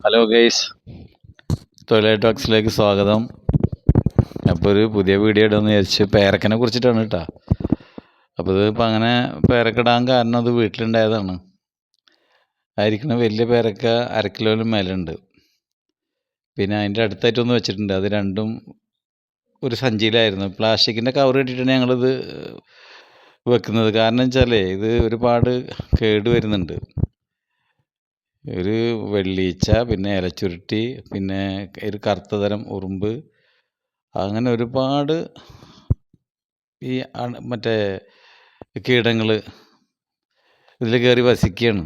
Hello guys, തൊഴിലാളി ടോക്സിലേക്ക് സ്വാഗതം. അപ്പോൾ ഒരു പുതിയ വീഡിയോ ഇടാമെന്ന് വിചാരിച്ച് പേരക്കനെ കുറിച്ചിട്ടാണ് കേട്ടോ. അപ്പോൾ ഇതിപ്പോൾ അങ്ങനെ പേരക്കിടാൻ കാരണം അത് വീട്ടിലുണ്ടായതാണ്. ആയിരിക്കണം വലിയ പേരക്ക 1/2 കിലോയിലും മേലുണ്ട്. പിന്നെ അതിൻ്റെ അടുത്തായിട്ടൊന്ന് വെച്ചിട്ടുണ്ട്. അത് രണ്ടും ഒരു സഞ്ചിയിലായിരുന്നു. പ്ലാസ്റ്റിക്കിൻ്റെ കവർ ഇട്ടിട്ടാണ് ഞങ്ങളിത് വെക്കുന്നത്. കാരണം വെച്ചാലേ ഇത് ഒരുപാട് കേട് വരുന്നുണ്ട്. ഒരു വെള്ളീച്ച, പിന്നെ ഇലച്ചുരുട്ടി, പിന്നെ ഒരു കറുത്ത തരം ഉറുമ്പ്, അങ്ങനെ ഒരുപാട് ഈ മറ്റേ കീടങ്ങൾ ഇതിൽ കയറി വസിക്കുകയാണ്.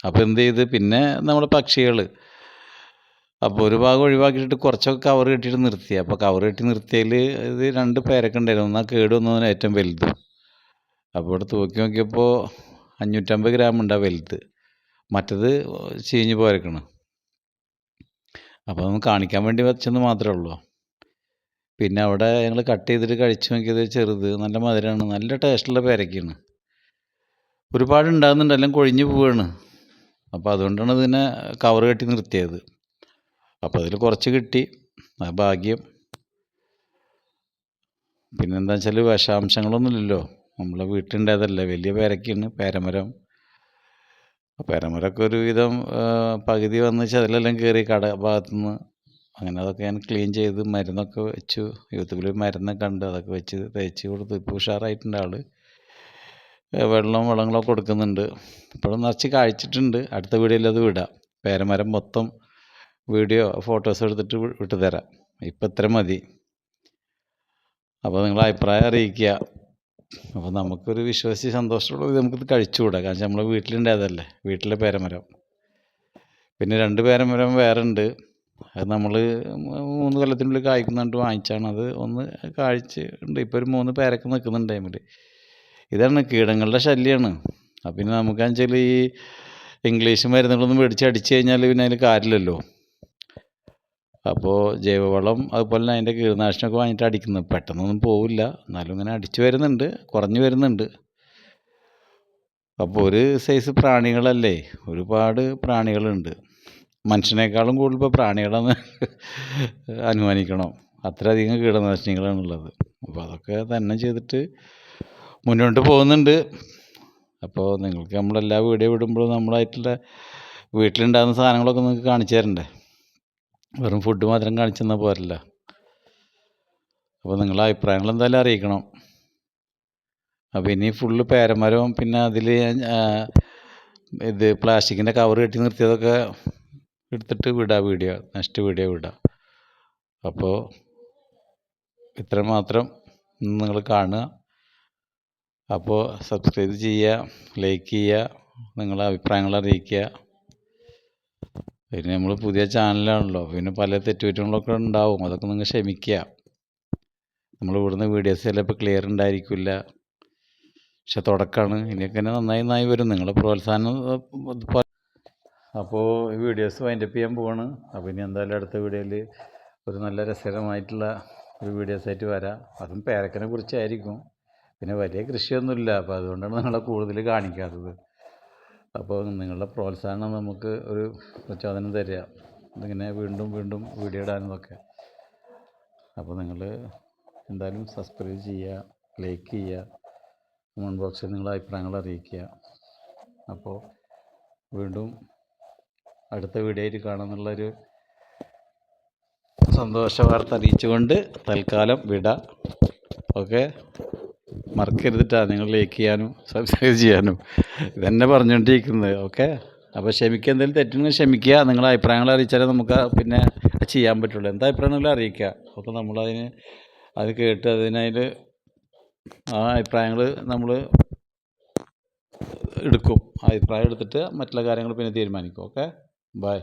അപ്പോൾ എന്ത് ചെയ്ത്, പിന്നെ നമ്മുടെ പക്ഷികൾ, അപ്പോൾ ഒരു ഭാഗം ഒഴിവാക്കിയിട്ട് കുറച്ചൊക്കെ കവർ കെട്ടിയിട്ട് നിർത്തി. അപ്പോൾ കവർ കെട്ടി നിർത്തിയതിൽ ഇത് 2 പേരൊക്കെ ഉണ്ടായിരുന്നു. എന്നാൽ കേട് വന്നതിന് ഏറ്റവും വലുത്. അപ്പോൾ ഇവിടെ തൂക്കി നോക്കിയപ്പോൾ 550 ഗ്രാം ഉണ്ടാവും വലുത്. മറ്റത് ചീഞ്ഞ് പോരക്കണം. അപ്പോൾ ഒന്ന് കാണിക്കാൻ വേണ്ടി വെച്ചെന്ന് മാത്രമേ ഉള്ളൂ. പിന്നെ അവിടെ ഞങ്ങൾ കട്ട് ചെയ്തിട്ട് കഴിച്ചു നോക്കിയത് ചെറുത്, നല്ല മധുരമാണ്, നല്ല ടേസ്റ്റുള്ള പേരയ്ക്കാണ്. ഒരുപാട് ഉണ്ടാകുന്നുണ്ട്, എല്ലാം കൊഴിഞ്ഞ് പോവുകയാണ്. അപ്പോൾ അതുകൊണ്ടാണ് ഇതിനെ കവർ കെട്ടി നിർത്തിയത്. അപ്പോൾ അതിൽ കുറച്ച് കിട്ടി, ആ ഭാഗ്യം. പിന്നെന്താ വെച്ചാൽ വിഷാംശങ്ങളൊന്നുമില്ലല്ലോ, നമ്മളെ വീട്ടിലുണ്ടായതല്ലേ. വലിയ പേരയ്ക്കാണ്, പേരമരം. പേരമരമൊക്കെ ഒരുവിധം പകുതി വന്ന് അതിലെല്ലാം കയറി കട ഭാഗത്തുനിന്ന്. അങ്ങനെ അതൊക്കെ ഞാൻ ക്ലീൻ ചെയ്ത് മരുന്നൊക്കെ വെച്ചു. യൂട്യൂബിൽ മരുന്നൊക്കെ ഉണ്ട്, അതൊക്കെ വെച്ച് തേച്ച് കൊടുത്ത് ഇപ്പോൾ ഉഷാറായിട്ടുണ്ട് ആൾ. വളങ്ങളൊക്കെ കൊടുക്കുന്നുണ്ട്. ഇപ്പോഴും നിറച്ച് കായ്ച്ചിട്ടുണ്ട്. അടുത്ത വീഡിയോയിൽ അത് വിടാം. പേരമരം മൊത്തം വീഡിയോ ഫോട്ടോസ് എടുത്തിട്ട് വിട്ടു തരാം. ഇപ്പം ഇത്ര മതി. അപ്പോൾ നിങ്ങളുടെ അഭിപ്രായം അറിയിക്കുക. അപ്പോൾ നമുക്കൊരു വിശ്വസിച്ച് സന്തോഷമുള്ളത് നമുക്കിത് കഴിച്ചുകൂടാ. കാരണം നമ്മളെ വീട്ടിലുണ്ടായതല്ലേ, വീട്ടിലെ പേരമരം. പിന്നെ 2 പേരമരം വേറെ ഉണ്ട്. അത് നമ്മൾ 3 കൊല്ലത്തിനുള്ളിൽ കായ്ക്കുന്നുണ്ട് വാങ്ങിച്ചാണ്. അത് ഒന്ന് കായ്ച്ച് ഉണ്ട്. ഇപ്പോൾ ഒരു 3 പേരൊക്കെ നിൽക്കുന്നുണ്ട് ടൈമിൽ. ഇതാണ് കീടങ്ങളുടെ ശല്യമാണ്. അപ്പം പിന്നെ നമുക്കാണെന്ന് വെച്ചാൽ ഈ ഇംഗ്ലീഷ് മരുന്നുകളൊന്നും മേടിച്ച് അടിച്ച് കഴിഞ്ഞാൽ പിന്നെ അതിൽ കാര്യമില്ലല്ലോ. അപ്പോൾ ജൈവവളം അതുപോലെ തന്നെ അതിൻ്റെ കീടനാശിനിയൊക്കെ വാങ്ങിയിട്ട് അടിക്കുന്നത് പെട്ടെന്നൊന്നും പോവില്ല. എന്നാലും ഇങ്ങനെ അടിച്ചു വരുന്നുണ്ട്, കുറഞ്ഞു വരുന്നുണ്ട്. അപ്പോൾ ഒരു സൈസ് പ്രാണികളല്ലേ, ഒരുപാട് പ്രാണികളുണ്ട്. മനുഷ്യനേക്കാളും കൂടുതൽ ഇപ്പോൾ പ്രാണികളെന്ന് അനുമാനിക്കണം. അത്രയധികം കീടനാശിനികളാണുള്ളത്. അപ്പോൾ അതൊക്കെ തന്നെ ചെയ്തിട്ട് മുന്നോട്ട് പോകുന്നുണ്ട്. അപ്പോൾ നിങ്ങൾക്ക് നമ്മളെല്ലാ വീഡിയോ വിടുമ്പോഴും നമ്മളായിട്ടുള്ള വീട്ടിലുണ്ടാകുന്ന സാധനങ്ങളൊക്കെ നിങ്ങൾക്ക് കാണിച്ചു തരണ്ടേ. വെറും ഫുഡ് മാത്രം കാണിച്ചു തന്നാൽ പോരല്ല. അപ്പോൾ നിങ്ങളുടെ അഭിപ്രായങ്ങൾ എന്തായാലും അറിയിക്കണം. അപ്പോൾ ഇനി ഫുള്ള് പേരമരവും പിന്നെ അതിൽ ഇത് പ്ലാസ്റ്റിക്കിൻ്റെ കവർ കെട്ടി നിർത്തിയതൊക്കെ എടുത്തിട്ട് വിടാം, വീഡിയോ നെക്സ്റ്റ് വീഡിയോ വിടാം. അപ്പോൾ ഇത്ര മാത്രം നിങ്ങൾ കാണുക. അപ്പോൾ സബ്സ്ക്രൈബ് ചെയ്യുക, ലൈക്ക് ചെയ്യുക, നിങ്ങളുടെ അഭിപ്രായങ്ങൾ അറിയിക്കുക. പിന്നെ നമ്മൾ പുതിയ ചാനലാണല്ലോ, പിന്നെ പല തെറ്റുകുറ്റങ്ങളൊക്കെ ഉണ്ടാവും, അതൊക്കെ നിങ്ങൾ ക്ഷമിക്കുക. നമ്മൾ ഇവിടുന്ന് വീഡിയോസ് ചിലപ്പോൾ ക്ലിയർ ഉണ്ടായിരിക്കില്ല, പക്ഷെ തുടക്കമാണ്. ഇനിയൊക്കെ നന്നായി വരും, നിങ്ങളുടെ പ്രോത്സാഹനം. അപ്പോൾ ഈ വീഡിയോസ് വൈൻഡപ്പ് ചെയ്യാൻ പോവാണ്. അപ്പോൾ ഇനി എന്തായാലും അടുത്ത വീഡിയോയിൽ ഒരു നല്ല രസകരമായിട്ടുള്ള ഒരു വീഡിയോസായിട്ട് വരാം. അതും പേരക്കനെ കുറിച്ചായിരിക്കും. പിന്നെ വലിയ കൃഷിയൊന്നുമില്ല, അപ്പോൾ അതുകൊണ്ടാണ് നിങ്ങളെ കൂടുതൽ കാണിക്കാത്തത്. അപ്പോൾ നിങ്ങളുടെ പ്രോത്സാഹനം നമുക്ക് ഒരു പ്രചോദനം തരിക, ഇതിങ്ങനെ വീണ്ടും വീഡിയോ ഇടാനൊക്കെ. അപ്പോൾ നിങ്ങൾ എന്തായാലും സബ്സ്ക്രൈബ് ചെയ്യുക, ലൈക്ക് ചെയ്യുക, കമൻറ്റ് ബോക്സിൽ നിങ്ങളുടെ അഭിപ്രായങ്ങൾ അറിയിക്കുക. അപ്പോൾ വീണ്ടും അടുത്ത വീഡിയോ ആയിട്ട് കാണാമെന്നുള്ളൊരു സന്തോഷ വാർത്ത അറിയിച്ചുകൊണ്ട് തൽക്കാലം വിടാം. ഓക്കെ, മറക്കരുതിട്ടാണ് നിങ്ങൾ ലൈക്ക് ചെയ്യാനും സബ്സ്ക്രൈബ് ചെയ്യാനും ഇതന്നെ പറഞ്ഞുകൊണ്ടിരിക്കുന്നത്. ഓക്കെ, അപ്പോൾ ക്ഷമിക്കുക, എന്തെങ്കിലും തെറ്റുണ്ടെങ്കിൽ ക്ഷമിക്കുക. നിങ്ങളുടെ അഭിപ്രായങ്ങൾ അറിയിച്ചാലേ നമുക്ക് പിന്നെ ചെയ്യാൻ പറ്റുള്ളൂ. എന്താ അഭിപ്രായങ്ങളും അറിയിക്കുക. അപ്പോൾ നമ്മളതിന് അത് കേട്ട് അതിനതിൽ ആ അഭിപ്രായങ്ങൾ നമ്മൾ എടുക്കും. ആ അഭിപ്രായം എടുത്തിട്ട് മറ്റുള്ള കാര്യങ്ങൾ പിന്നെ തീരുമാനിക്കും. Okay, by.